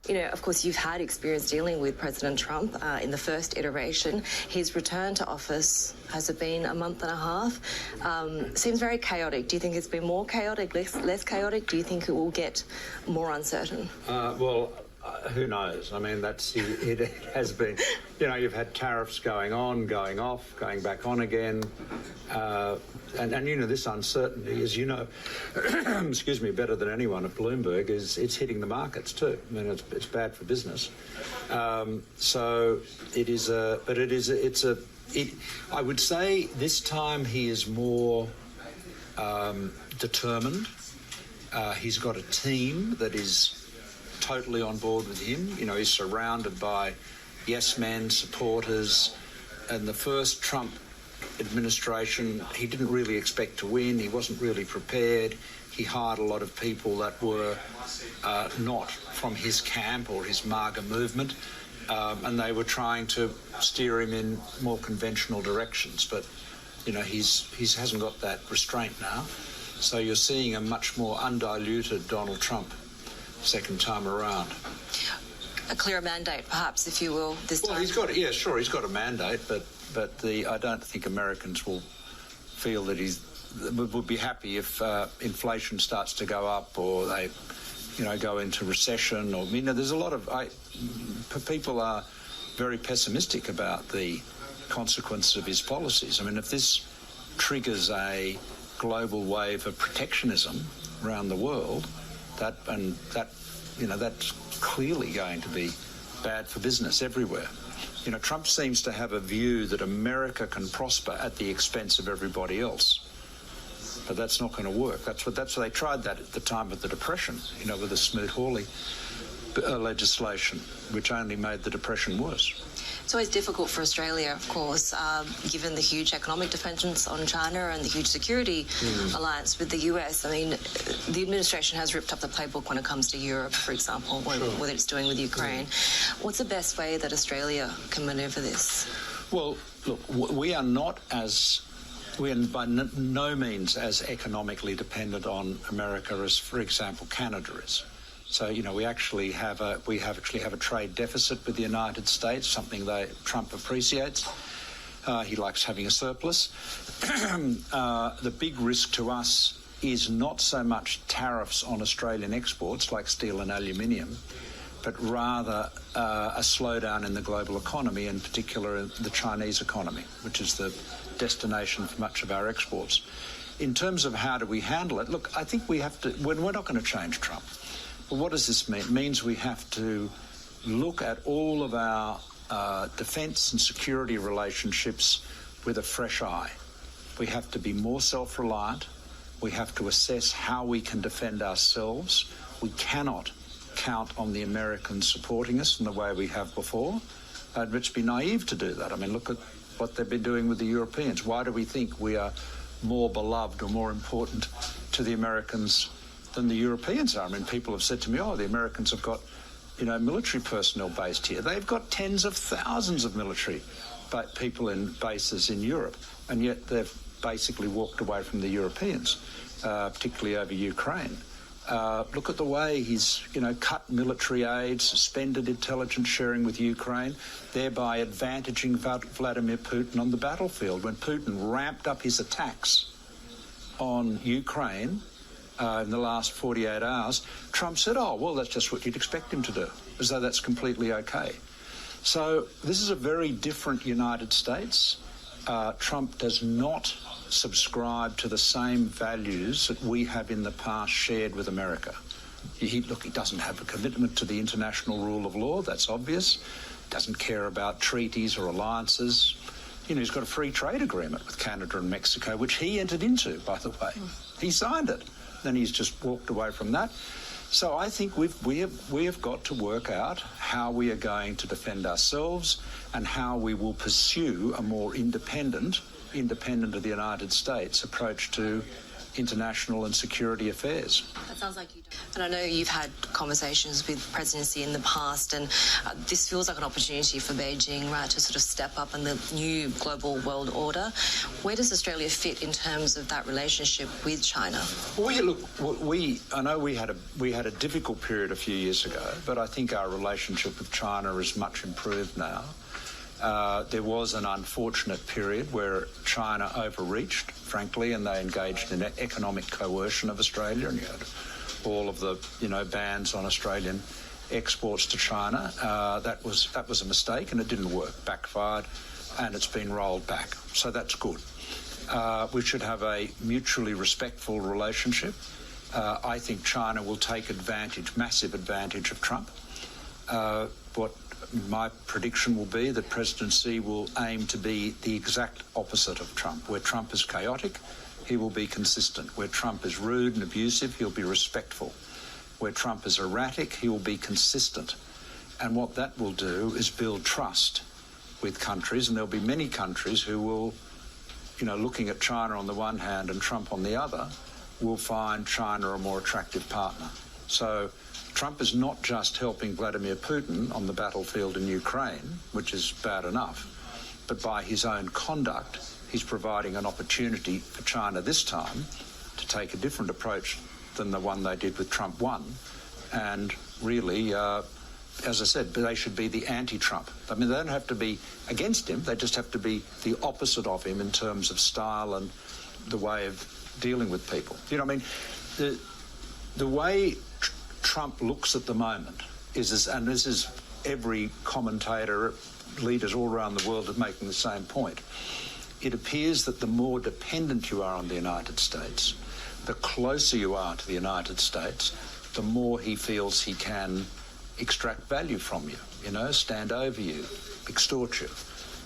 of course, you've had experience dealing with President Trump in the first iteration. His return to office, has it been a month and a half? Seems very chaotic. Do you think it's been more chaotic, less chaotic? Do you think it will get more uncertain? Who knows? I mean, it has been, you've had tariffs going on, going off, going back on again. And this uncertainty, as you know, excuse me, better than anyone at Bloomberg, it's hitting the markets too. I mean, it's bad for business. So it is I would say this time he is more determined. He's got a team that is totally on board with him. He's surrounded by yes men, supporters. And the first Trump administration, he didn't really expect to win. He wasn't really prepared. He hired a lot of people that were not from his camp or his MAGA movement, and they were trying to steer him in more conventional directions. But he hasn't got that restraint now. So you're seeing a much more undiluted Donald Trump second time around. A clearer mandate, perhaps, if you will, this time? Well, he's got a mandate, but I don't think Americans will feel that would be happy if inflation starts to go up or they, go into recession. Or there's a lot of people are very pessimistic about the consequences of his policies. I mean, if this triggers a global wave of protectionism around the world, that's clearly going to be bad for business everywhere. Trump seems to have a view that America can prosper at the expense of everybody else. But that's not going to work. That's what they tried that at the time of the Depression, with the Smoot-Hawley legislation, which only made the Depression worse. It's always difficult for Australia, of course, given the huge economic dependence on China and the huge security alliance with the US. I mean, the administration has ripped up the playbook when it comes to Europe, for example, whether it's doing with Ukraine. What's the best way that Australia can manoeuvre this? Well, look, we are by no means as economically dependent on America as, for example, Canada is. So, we actually have a trade deficit with the United States, something Trump appreciates. He likes having a surplus. The big risk to us is not so much tariffs on Australian exports like steel and aluminium, but rather a slowdown in the global economy, in particular the Chinese economy, which is the destination for much of our exports. In terms of how do we handle it, look, I think we have to. We're not going to change Trump. But what does this mean? It means we have to look at all of our defence and security relationships with a fresh eye. We have to be more self-reliant. We have to assess how we can defend ourselves. We cannot count on the Americans supporting us in the way we have before. It'd be naive to do that. I mean, look at what they've been doing with the Europeans. Why do we think we are more beloved or more important to the Americans than the Europeans are? I mean, people have said to me, the Americans have got, military personnel based here. They've got tens of thousands of military people in bases in Europe, and yet they've basically walked away from the Europeans, particularly over Ukraine. Look at the way he's, cut military aid, suspended intelligence sharing with Ukraine, thereby advantaging Vladimir Putin on the battlefield. When Putin ramped up his attacks on Ukraine in the last 48 hours, Trump said, that's just what you'd expect him to do, as though that's completely okay. So this is a very different United States. Trump does not subscribe to the same values that we have in the past shared with America. He doesn't have a commitment to the international rule of law, that's obvious. Doesn't care about treaties or alliances. He's got a free trade agreement with Canada and Mexico, which he entered into, by the way. He signed it. Then he's just walked away from that. So I think we have got to work out how we are going to defend ourselves and how we will pursue a more independent of the United States approach to international and security affairs. That sounds like you don't. And I know you've had conversations with the presidency in the past, and this feels like an opportunity for Beijing, right, to sort of step up in the new global world order. Where does Australia fit in terms of that relationship with China? Well, I know we had a difficult period a few years ago, but I think our relationship with China is much improved now. There was an unfortunate period where China overreached, frankly, and they engaged in economic coercion of Australia, and you had all of the bans on Australian exports to China. That was a mistake, and it didn't work, backfired, and it's been rolled back. So that's good. We should have a mutually respectful relationship. I think China will take advantage, massive advantage of Trump. What my prediction will be that President Xi will aim to be the exact opposite of Trump. Where Trump is chaotic, he will be consistent. Where Trump is rude and abusive, he'll be respectful. Where Trump is erratic, he will be consistent. And what that will do is build trust with countries, and there'll be many countries who will, looking at China on the one hand and Trump on the other, will find China a more attractive partner. So Trump is not just helping Vladimir Putin on the battlefield in Ukraine, which is bad enough, but by his own conduct, he's providing an opportunity for China this time to take a different approach than the one they did with Trump 1. And really, as I said, they should be the anti-Trump. I mean, they don't have to be against him, they just have to be the opposite of him in terms of style and the way of dealing with people. The way Trump looks at the moment and this is every commentator, leaders all around the world are making the same point. It appears that the more dependent you are on the United States, the closer you are to the United States, the more he feels he can extract value from you, stand over you, extort you.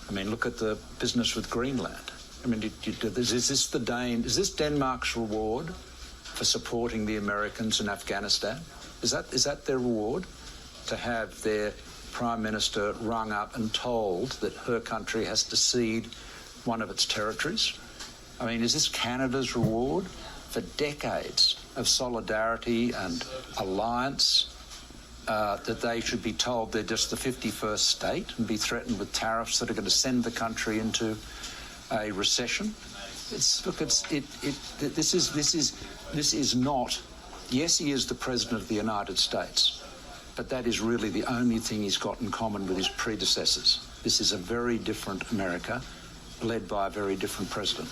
I mean, look at the business with Greenland. I mean, is this Denmark's reward for supporting the Americans in Afghanistan? Is that their reward? To have their Prime Minister rung up and told that her country has to cede one of its territories? I mean, is this Canada's reward for decades of solidarity and alliance, that they should be told they're just the 51st state and be threatened with tariffs that are going to send the country into a recession? This is not. Yes, he is the President of the United States, but that is really the only thing he's got in common with his predecessors. This is a very different America, led by a very different president.